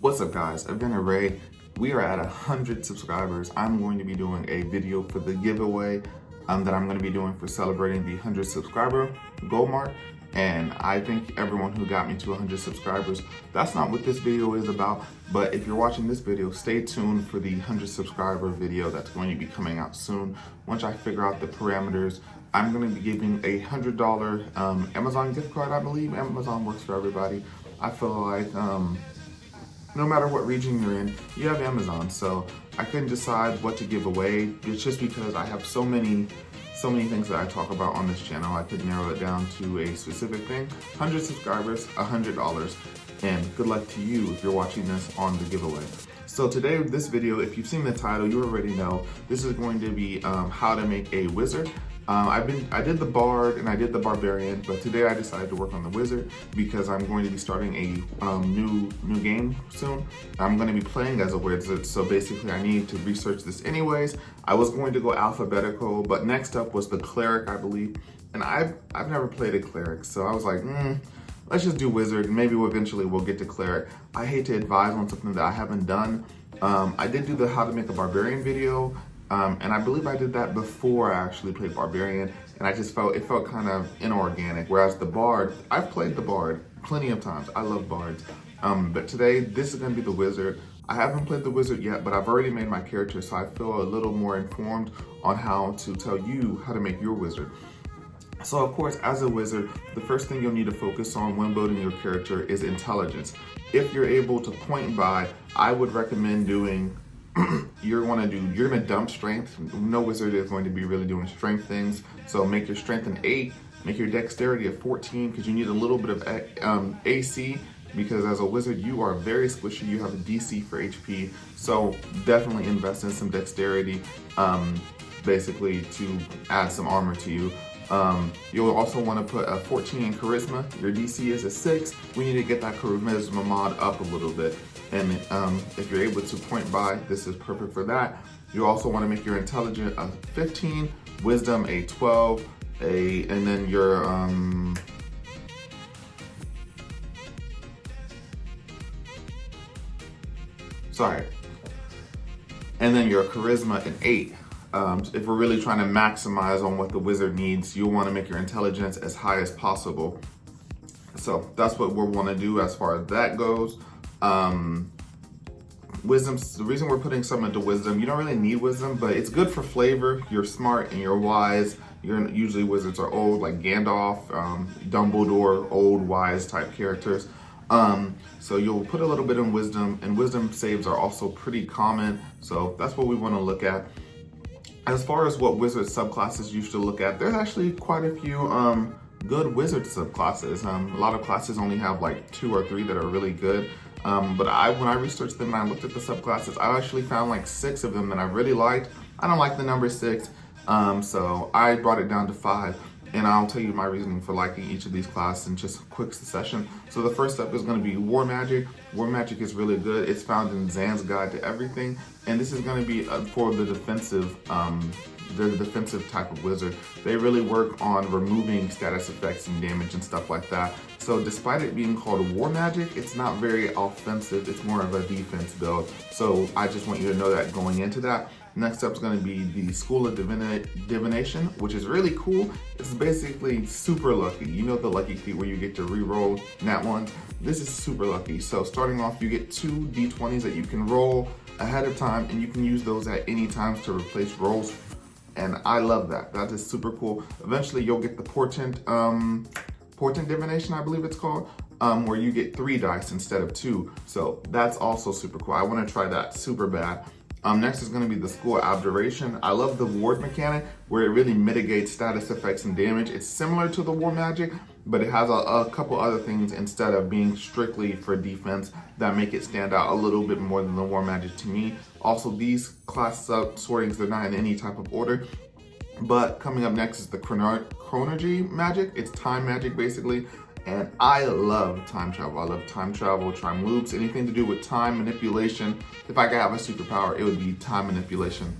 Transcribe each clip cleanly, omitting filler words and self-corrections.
What's up guys, Event Array. We are at 100 subscribers. I'm going to be doing a video for the giveaway that I'm going to be doing for celebrating the 100 subscriber goal mark. And I thank everyone who got me to 100 subscribers. That's not what this video is about, but if you're watching this video, stay tuned for the 100 subscriber video that's going to be coming out soon. Once I figure out the parameters, I'm going to be giving a $100 Amazon gift card. I believe Amazon works for everybody. I feel like no matter what region you're in, you have Amazon. So I couldn't decide what to give away. It's just because I have so many things that I talk about on this channel. I could narrow it down to a specific thing. 100 subscribers, $100. And good luck to you if you're watching this on the giveaway. So today, this video, if you've seen the title, you already know, this is going to be how to make a wizard. I did the Bard and I did the Barbarian, but today I decided to work on the Wizard because I'm going to be starting a new game soon. I'm going to be playing as a wizard, so basically I need to research this anyways. I was going to go alphabetical, but next up was the Cleric, I believe, and I've never played a Cleric, so I was like, let's just do Wizard, and maybe eventually we'll get to Cleric. I hate to advise on something that I haven't done. I did do the How to Make a Barbarian video. And I believe I did that before I actually played Barbarian, and I just felt kind of inorganic. Whereas the Bard, I've played the Bard plenty of times. I love Bards. But today, this is going to be the Wizard. I haven't played the Wizard yet, but I've already made my character, so I feel a little more informed on how to tell you how to make your Wizard. So of course, as a wizard, the first thing you'll need to focus on when building your character is intelligence. If you're able to point by, I would recommend doing you're gonna dump strength. No wizard is going to be really doing strength things. So make your strength an 8, make your dexterity a 14, because you need a little bit of AC, because as a wizard, you are very squishy. You have a DC for HP. So definitely invest in some dexterity, basically to add some armor to you. You'll also want to put a 14 in charisma. Your DC is a 6. We need to get that charisma mod up a little bit. And if you're able to point by, this is perfect for that. You also want to make your intelligence a 15, wisdom a 12, and then your and then your charisma an 8. If we're really trying to maximize on what the wizard needs, you'll want to make your intelligence as high as possible. So that's what we'll want to do as far as that goes. Wisdom, the reason we're putting some into wisdom, you don't really need wisdom, but it's good for flavor. You're smart and you're wise. Usually wizards are old, like Gandalf, Dumbledore, old wise type characters. So you'll put a little bit in wisdom, and wisdom saves are also pretty common. So that's what we want to look at. As far as what wizard subclasses you should look at, there's actually quite a few good wizard subclasses. A lot of classes only have like 2 or 3 that are really good. But when I researched them and I looked at the subclasses, I actually found like 6 of them that I really liked. I don't like the number 6, so I brought it down to 5. And I'll tell you my reasoning for liking each of these classes in just a quick succession. So the first up is going to be War Magic. War Magic is really good. It's found in Zan's Guide to Everything. And this is going to be for the defensive type of wizard. They really work on removing status effects and damage and stuff like that. So despite it being called War Magic, it's not very offensive. It's more of a defense build. So I just want you to know that going into that. Next up is going to be the School of Divination, which is really cool. It's basically super lucky. You know the lucky feat where you get to re-roll nat 1s? This is super lucky. So starting off, you get 2 d20s that you can roll ahead of time, and you can use those at any time to replace rolls. And I love that. That is super cool. Eventually, you'll get the Portent Divination, I believe it's called, where you get 3 dice instead of 2. So that's also super cool. I want to try that super bad. Next is going to be the School of Abjuration. I love the ward mechanic where it really mitigates status effects and damage. It's similar to the War Magic, but it has a couple other things instead of being strictly for defense that make it stand out a little bit more than the War Magic to me. Also, these class sortings, they're not in any type of order. But coming up next is the Chronergy magic. It's time magic basically. And I love time travel. I love time travel, time loops, anything to do with time manipulation. If I could have a superpower, it would be time manipulation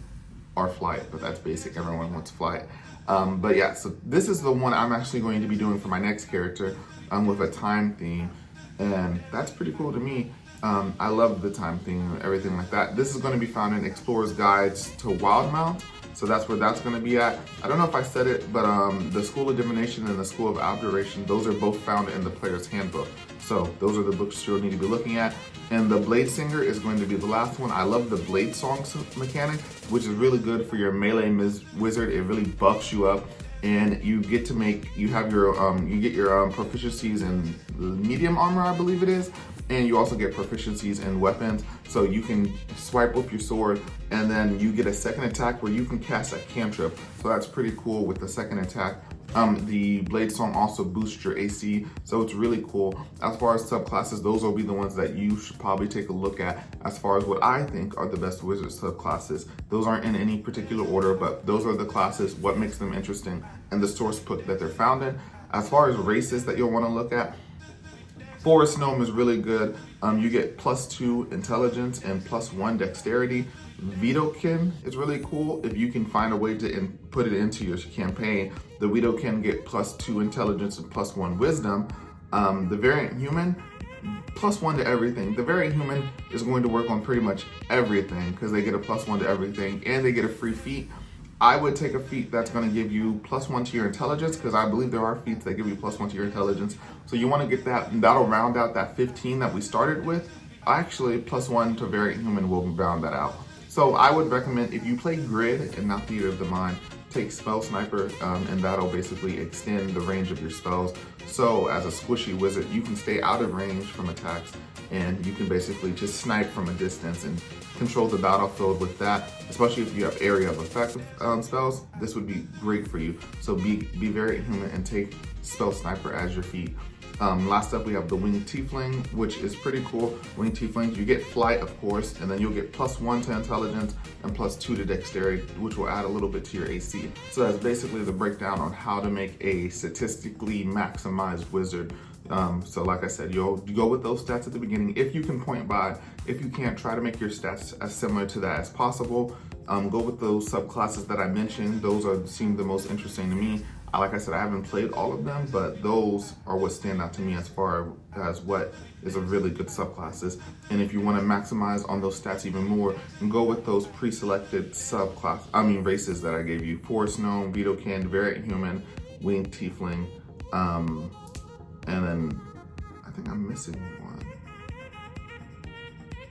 or flight, but that's basic. Everyone wants flight. But yeah, so this is the one I'm actually going to be doing for my next character with a time theme. And that's pretty cool to me. I love the time theme and everything like that. This is going to be found in Explorer's Guides to Wildmount. So that's where that's going to be at. I don't know if I said it, but the School of Divination and the School of Abjuration, those are both found in the player's handbook. So those are the books you'll need to be looking at. And the Blade Singer is going to be the last one. I love the Blade Song mechanic, which is really good for your melee wizard. It really buffs you up. And you get to make, you have your, you get your proficiencies in medium armor, I believe it is. And you also get proficiencies in weapons. So you can swipe with your sword and then you get a second attack where you can cast a cantrip. So that's pretty cool with the second attack. The Blade Song also boosts your AC, so it's really cool. As far as subclasses, those will be the ones that you should probably take a look at as far as what I think are the best wizard subclasses. Those aren't in any particular order, but those are the classes, what makes them interesting, and the source book that they're found in. As far as races that you'll want to look at, Forest Gnome is really good. You get +2 intelligence and +1 dexterity. Vitokin is really cool if you can find a way to put it into your campaign. The Vitokin get +2 intelligence and +1 wisdom. The Variant Human, +1 to everything. The Variant Human is going to work on pretty much everything because they get a +1 to everything and they get a free feat. I would take a feat that's going to give you +1 to your intelligence because I believe there are feats that give you +1 to your intelligence. So you want to get that, and that'll round out that 15 that we started with. Actually, +1 to Variant Human will round that out. So I would recommend, if you play Grid and not Theater of the Mind, take Spell Sniper, and that'll basically extend the range of your spells. So as a squishy wizard, you can stay out of range from attacks, and you can basically just snipe from a distance and control the battlefield with that, especially if you have area of effect spells. This would be great for you. So be very human and take Spell Sniper as your feat. Last up, we have the Winged Tiefling, which is pretty cool. Winged Tieflings, you get flight, of course, and then you'll get +1 to intelligence and +2 to dexterity, which will add a little bit to your AC. So that's basically the breakdown on how to make a statistically maximized wizard. So like I said, you go with those stats at the beginning. If you can point by, if you can't, try to make your stats as similar to that as possible. Go with those subclasses that I mentioned. Those seem the most interesting to me. Like I said, I haven't played all of them, but those are what stand out to me as far as what is a really good subclasses. And if you want to maximize on those stats even more, go with those pre-selected races that I gave you. Forest Gnome, Vitokin, Variant Human, Winged Tiefling, and then I think I'm missing one.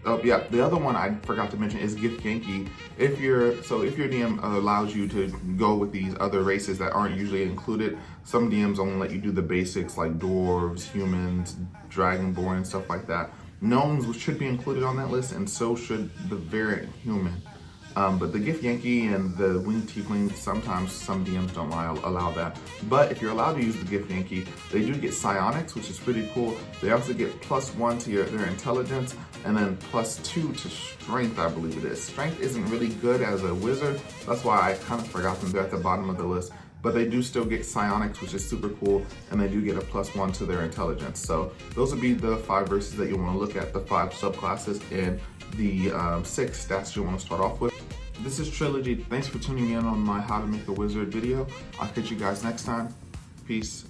Oh yeah, the other one I forgot to mention is Gift Yankee. If your DM allows you to go with these other races that aren't usually included, some DMs only let you do the basics like dwarves, humans, dragonborn, and stuff like that. Gnomes should be included on that list, and so should the Variant Human. But the Gift Yankee and the Winged Tiefling, sometimes some DMs don't allow that. But if you're allowed to use the Gift Yankee, they do get psionics, which is pretty cool. They also get +1 to their intelligence, and then +2 to strength, I believe it is. Strength isn't really good as a wizard. That's why I kind of forgot them. They're at the bottom of the list. But they do still get psionics, which is super cool, and they do get a +1 to their intelligence. So those would be the 5 races that you want to look at, the 5 subclasses, and the 6 stats you want to start off with. This is Trilogy. Thanks for tuning in on my How to Make a Wizard video. I'll catch you guys next time. Peace.